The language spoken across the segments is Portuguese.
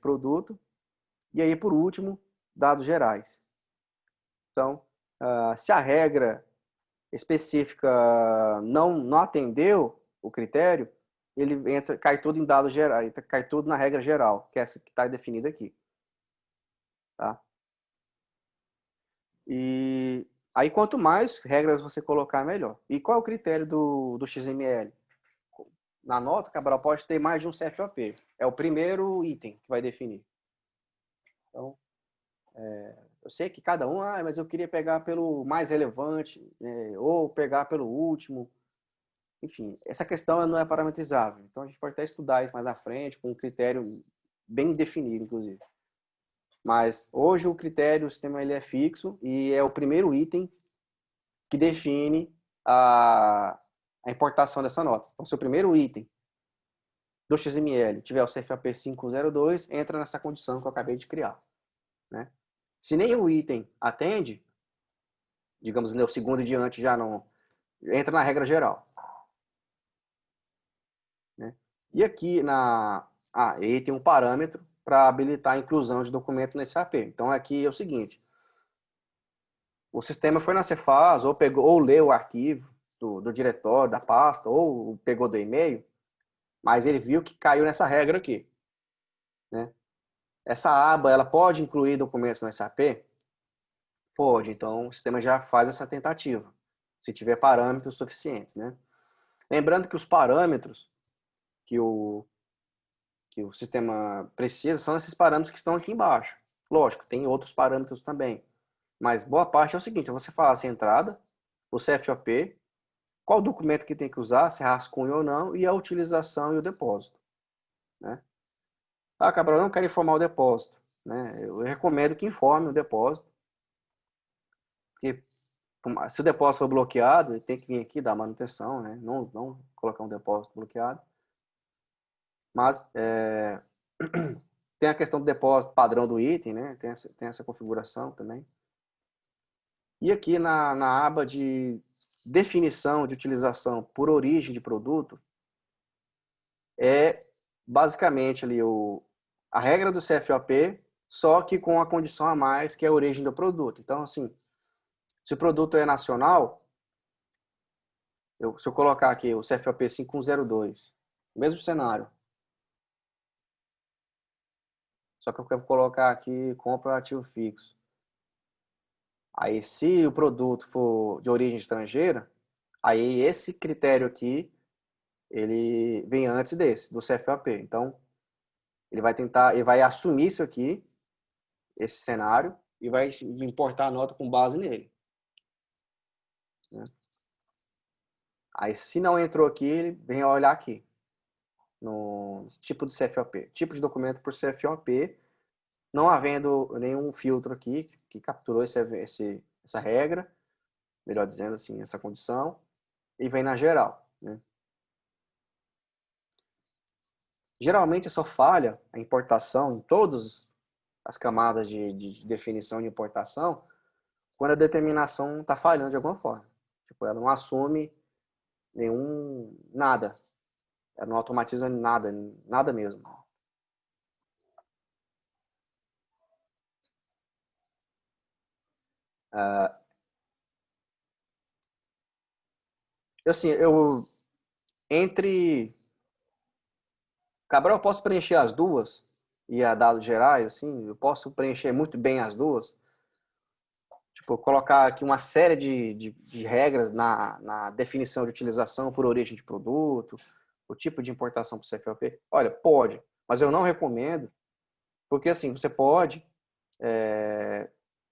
produto. E aí, por último, dados gerais. Então, se a regra específica não atendeu o critério, ele cai tudo em dados gerais, cai tudo na regra geral, que é essa que está definida aqui. Tá? E aí, quanto mais regras você colocar, melhor. E qual é o critério do XML? Na nota, Cabral, pode ter mais de um CFOP. É o primeiro item que vai definir. Então, eu sei que cada um, mas eu queria pegar pelo mais relevante, ou pegar pelo último. Enfim, essa questão não é parametrizável. Então, a gente pode até estudar isso mais à frente, com um critério bem definido, inclusive. Mas, hoje, o critério, o sistema ele é fixo e é o primeiro item que define a importação dessa nota. Então, se o primeiro item do XML tiver o CFAP 502, entra nessa condição que eu acabei de criar. Né? Se nenhum item atende, digamos, o segundo em diante já não entra na regra geral. Né? E aqui aí tem um parâmetro para habilitar a inclusão de documento nesse AP. Então aqui é o seguinte: o sistema foi na Cefaz, ou leu o arquivo do diretório, da pasta, ou pegou do e-mail, mas ele viu que caiu nessa regra aqui. Né? Essa aba, ela pode incluir documentos no SAP? Pode, então o sistema já faz essa tentativa, se tiver parâmetros suficientes. Né? Lembrando que os parâmetros que o sistema precisa são esses parâmetros que estão aqui embaixo. Lógico, tem outros parâmetros também, mas boa parte é o seguinte: você fala assim, entrada, o CFOP, qual documento que tem que usar, se é rascunho ou não, e a utilização e o depósito. Né? Cabral, eu não quero informar o depósito. Né? Eu recomendo que informe o depósito, porque se o depósito for bloqueado, ele tem que vir aqui dar manutenção, né? Não colocar um depósito bloqueado. Mas tem a questão do depósito padrão do item, né? Tem essa configuração também. E aqui na aba de definição de utilização por origem de produto, é basicamente ali a regra do CFOP, só que com a condição a mais, que é a origem do produto. Então, assim, se o produto é nacional, se eu colocar aqui o CFOP 5102, mesmo cenário, só que eu quero colocar aqui compra ativo fixo. Aí, se o produto for de origem estrangeira, aí esse critério aqui, ele vem antes do CFOP. Então, ele vai assumir isso aqui, esse cenário, e vai importar a nota com base nele. Né? Aí, se não entrou aqui, ele vem olhar aqui, no tipo de CFOP. Tipo de documento por CFOP, não havendo nenhum filtro aqui que capturou essa regra, melhor dizendo assim, essa condição, e vem na geral. Né? Geralmente só falha a importação em todas as camadas de definição de importação quando a determinação está falhando de alguma forma. Tipo, ela não assume nada. Ela não automatiza nada, nada mesmo. Assim, Cabral, eu posso preencher as duas e a dados gerais, assim, eu posso preencher muito bem as duas. Tipo, colocar aqui uma série de regras na definição de utilização por origem de produto, o tipo de importação para o CFOP. Olha, pode, mas eu não recomendo, porque assim, você pode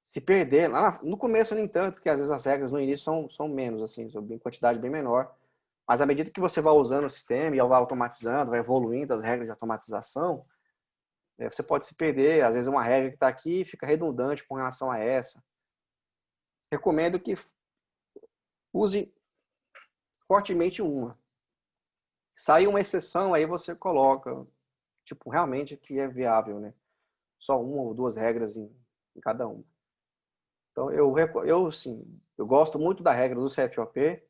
se perder. No começo, nem tanto, porque às vezes as regras no início são menos, assim, em quantidade bem menor. Mas à medida que você vai usando o sistema e vai automatizando, vai evoluindo as regras de automatização, você pode se perder. Às vezes uma regra que está aqui fica redundante com relação a essa. Recomendo que use fortemente uma. Sair uma exceção, aí você coloca, tipo, realmente que é viável, né? Só uma ou duas regras em cada uma. Então, eu gosto muito da regra do CFOP,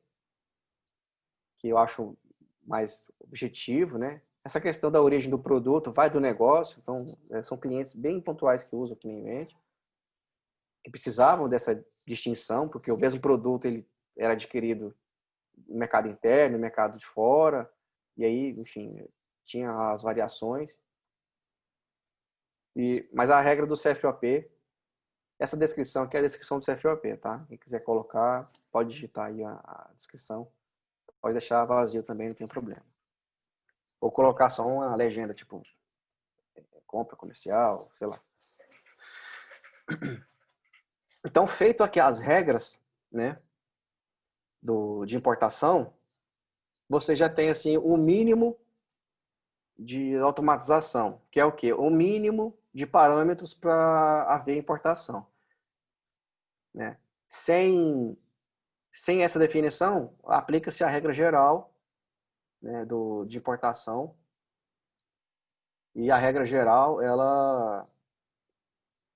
que eu acho mais objetivo, né? essa questão da origem do produto vai do negócio, então são clientes bem pontuais que usam aqui na Invent, que precisavam dessa distinção, porque o mesmo produto ele era adquirido no mercado interno, no mercado de fora, e aí, enfim, tinha as variações. Mas a regra do CFOP, essa descrição aqui é a descrição do CFOP, tá? Quem quiser colocar, pode digitar aí a descrição. Pode deixar vazio também, não tem problema. Ou colocar só uma legenda, tipo, compra comercial, sei lá. Então, feito aqui as regras, né, de importação, você já tem, assim, o mínimo de automatização, que é o quê? O mínimo de parâmetros para haver importação, né? Sem essa definição, aplica-se a regra geral, né, de importação. E a regra geral, ela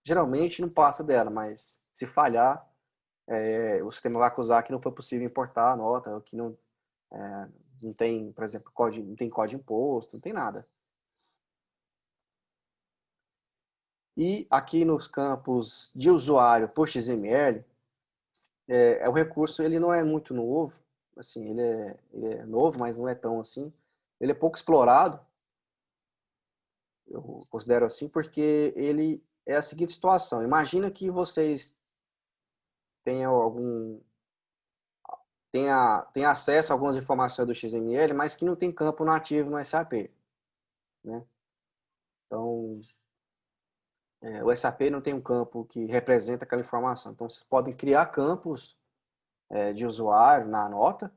geralmente não passa dela, mas se falhar, o sistema vai acusar que não foi possível importar a nota, ou que não tem, por exemplo, não tem código de imposto, não tem nada. E aqui nos campos de usuário por XML, o recurso ele não é muito novo, assim, ele é novo, mas não é tão assim. Ele é pouco explorado, eu considero assim, porque ele é a seguinte situação. Imagina que vocês tenham tenha acesso a algumas informações do XML, mas que não tem campo nativo no SAP, né? Então, o SAP não tem um campo que representa aquela informação. Então, vocês podem criar campos de usuário na nota,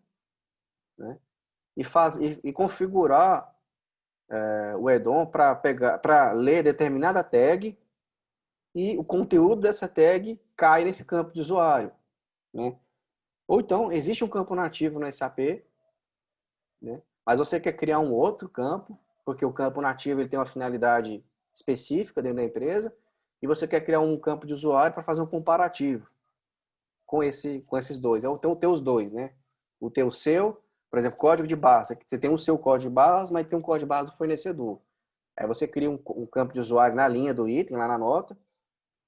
né? E configurar o add-on para ler determinada tag e o conteúdo dessa tag cai nesse campo de usuário, né? Ou então, existe um campo nativo no SAP, né? Mas você quer criar um outro campo, porque o campo nativo ele tem uma finalidade específica dentro da empresa, e você quer criar um campo de usuário para fazer um comparativo com esses dois. Então, tem os dois, né? O seu, por exemplo, código de barras. Você tem o seu código de barras, mas tem um código de barras do fornecedor. Aí você cria um campo de usuário na linha do item, lá na nota,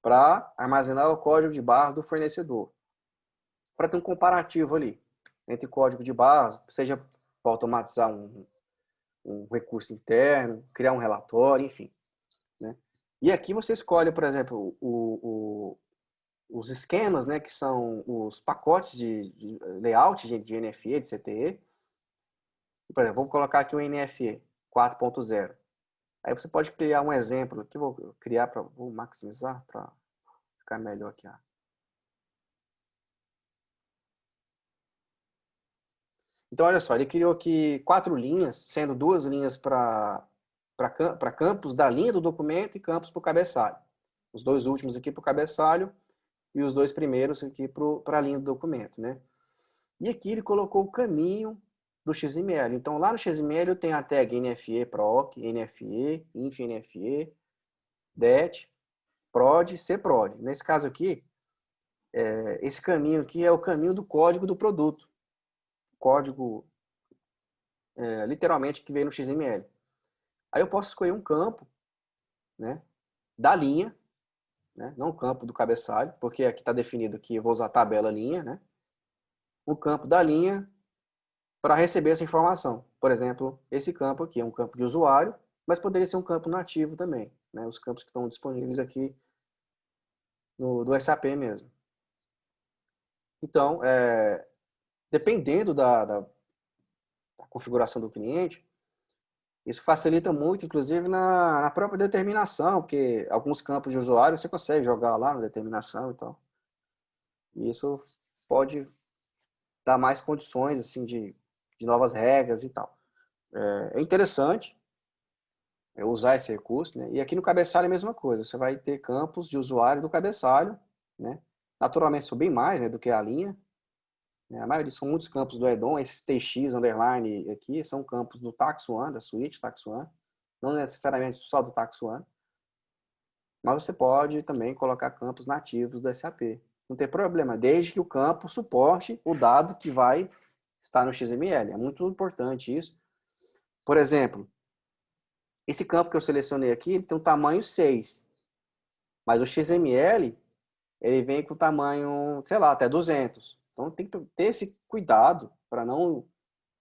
para armazenar o código de barras do fornecedor. Para ter um comparativo ali entre código de barras, seja para automatizar um recurso interno, criar um relatório, enfim, né? E aqui você escolhe, por exemplo, os esquemas, né, que são os pacotes de layout de NFE, de CTE. Por exemplo, vamos colocar aqui o NFE 4.0. Aí você pode criar um exemplo aqui, vou maximizar para ficar melhor aqui. Então, olha só, ele criou aqui 4 linhas, sendo 2 linhas para campos da linha do documento e campos para o cabeçalho. Os 2 últimos aqui para o cabeçalho e os 2 primeiros aqui para a linha do documento, né? E aqui ele colocou o caminho do XML. Então, lá no XML eu tenho a tag NFE proc, NFE, inf NFE, det, prod, cprod. Nesse caso aqui, esse caminho aqui é o caminho do código do produto. Código, literalmente, que veio no XML. Aí eu posso escolher um campo, né, da linha, né, não o campo do cabeçalho, porque aqui está definido que eu vou usar a tabela linha, né? O campo da linha para receber essa informação. Por exemplo, esse campo aqui é um campo de usuário, mas poderia ser um campo nativo também, né? Os campos que estão disponíveis aqui do SAP mesmo. Então, dependendo da configuração do cliente, isso facilita muito, inclusive, na própria determinação, porque alguns campos de usuário você consegue jogar lá na determinação e tal. E isso pode dar mais condições assim, de novas regras e tal. É interessante usar esse recurso, né? E aqui no cabeçalho é a mesma coisa. Você vai ter campos de usuário do cabeçalho, né? Naturalmente são bem mais, né, do que a linha. Né? A maioria são muitos campos do add-on. Esses TX underline aqui são campos do Tax One, da suíte Tax One. Não necessariamente só do Tax One. Mas você pode também colocar campos nativos do SAP. Não tem problema, desde que o campo suporte o dado que vai estar no XML. É muito importante isso. Por exemplo, Esse campo que eu selecionei aqui, ele tem um tamanho 6, mas o XML, ele vem com tamanho, sei lá, até 200. Então tem que ter esse cuidado para não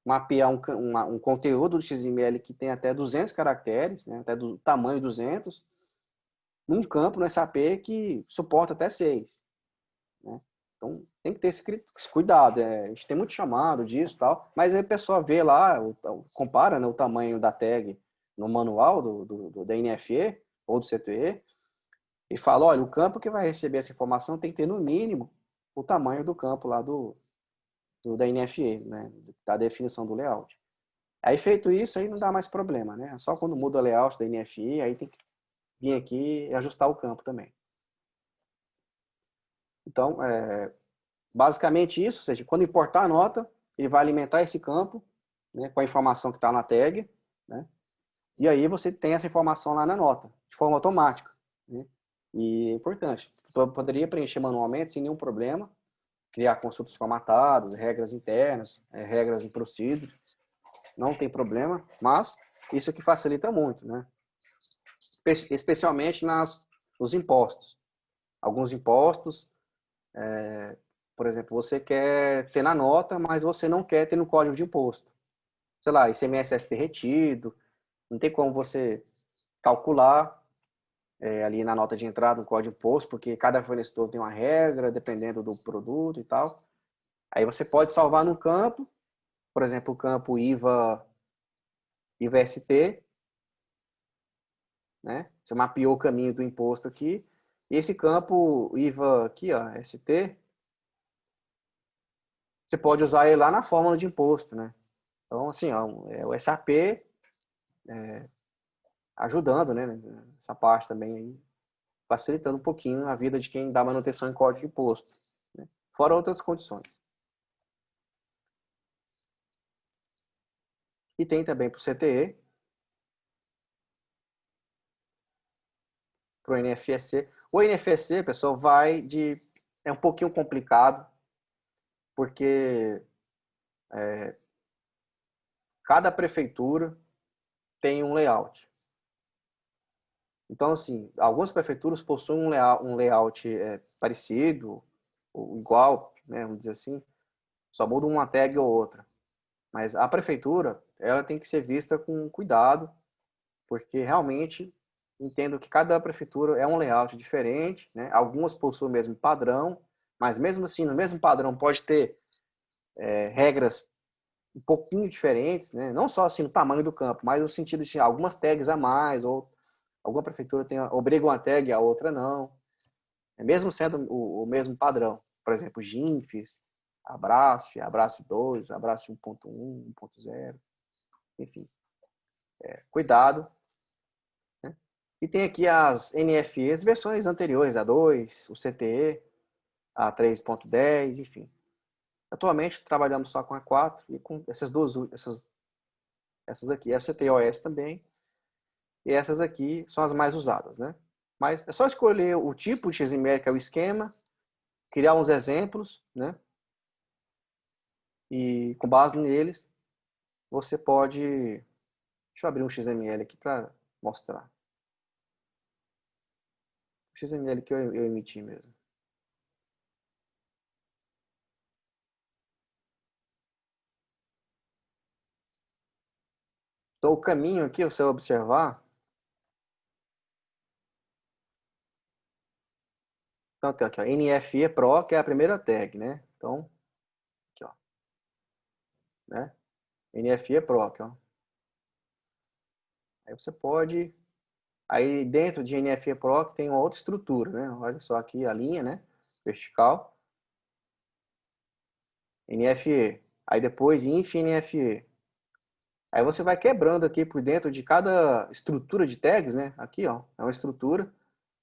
mapear um conteúdo do XML que tem até 200 caracteres, né, até do tamanho 200, num campo no SAP que suporta até 6. Né? Então tem que ter esse cuidado. A gente tem muito chamado disso e tal, mas aí a pessoa vê lá, compara, né, o tamanho da tag no manual da NFE ou do CTE e fala, olha, o campo que vai receber essa informação tem que ter no mínimo o tamanho do campo lá da NFE, né, da definição do layout. Aí feito isso, aí não dá mais problema, né? Só quando muda o layout da NFE, aí tem que vir aqui e ajustar o campo também. Então, basicamente isso, ou seja, quando importar a nota, ele vai alimentar esse campo, né, com a informação que está na tag, né? E aí você tem essa informação lá na nota, de forma automática, né? E é importante. Poderia preencher manualmente sem nenhum problema, criar consultas formatadas, regras internas, regras em procedure, não tem problema, mas isso aqui facilita muito, né? Especialmente nos impostos. Alguns impostos, por exemplo, você quer ter na nota, mas você não quer ter no código de imposto. Sei lá, ICMS-ST retido, não tem como você calcular ali na nota de entrada no código de imposto, porque cada fornecedor tem uma regra, dependendo do produto e tal. Aí você pode salvar no campo, por exemplo, o campo IVA-ST, né? Você mapeou o caminho do imposto aqui, e esse campo IVA aqui, ó, ST, você pode usar ele lá na fórmula de imposto, né? Então, assim, ó, o SAP ajudando, né, essa parte também aí, facilitando um pouquinho a vida de quem dá manutenção em código de imposto, né? Fora outras condições. E tem também para o CTE, para o NFSC. O NFSC, pessoal, é um pouquinho complicado, porque cada prefeitura tem um layout. Então, assim, algumas prefeituras possuem um layout parecido, ou igual, né, vamos dizer assim, só muda uma tag ou outra. Mas a prefeitura, ela tem que ser vista com cuidado, porque realmente entendo que cada prefeitura é um layout diferente, né? Algumas possuem o mesmo padrão, mas mesmo assim, no mesmo padrão pode ter regras um pouquinho diferentes, né? Não só assim no tamanho do campo, mas no sentido de algumas tags a mais, ou alguma prefeitura obriga uma tag, a outra não. Mesmo sendo o mesmo padrão. Por exemplo, GINFES, Abrasf 2, Abrasf 1.1, 1.0, enfim. Cuidado. Né? E tem aqui as NFEs, versões anteriores, a 2, o CTE, a 3.10, enfim. Atualmente trabalhamos só com a 4 e com essas aqui, a CTOS também, e essas aqui são as mais usadas, né? Mas é só escolher o tipo de XML, que é o esquema, criar uns exemplos, né? E com base neles, você pode... Deixa eu abrir um XML aqui para mostrar. O XML que eu emiti mesmo. Então, o caminho aqui, você observar... Então, tem aqui, ó, NFE Pro, que é a primeira tag, né? Então, aqui, ó. Né? NFE Pro, aqui, ó. Aí você pode... Aí dentro de NFE Pro tem uma outra estrutura, né? Olha só aqui a linha, né? Vertical. NFE. Aí depois INF NFE. Aí você vai quebrando aqui por dentro de cada estrutura de tags, né? Aqui, ó, é uma estrutura.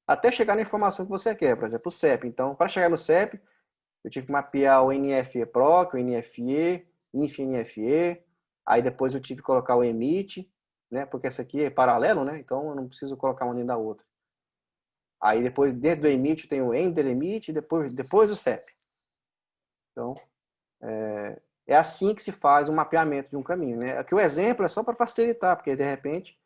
Até chegar na informação que você quer, por exemplo, o CEP. Então, para chegar no CEP, eu tive que mapear o NFE Proc, o NFE, INF NFE. Aí depois eu tive que colocar o emit, né? Porque essa aqui é paralelo, né? Então eu não preciso colocar uma dentro da outra. Aí depois, dentro do emit, tem o ender emit e depois o CEP. Então, é assim que se faz o mapeamento de um caminho, né? Aqui o exemplo é só para facilitar, porque de repente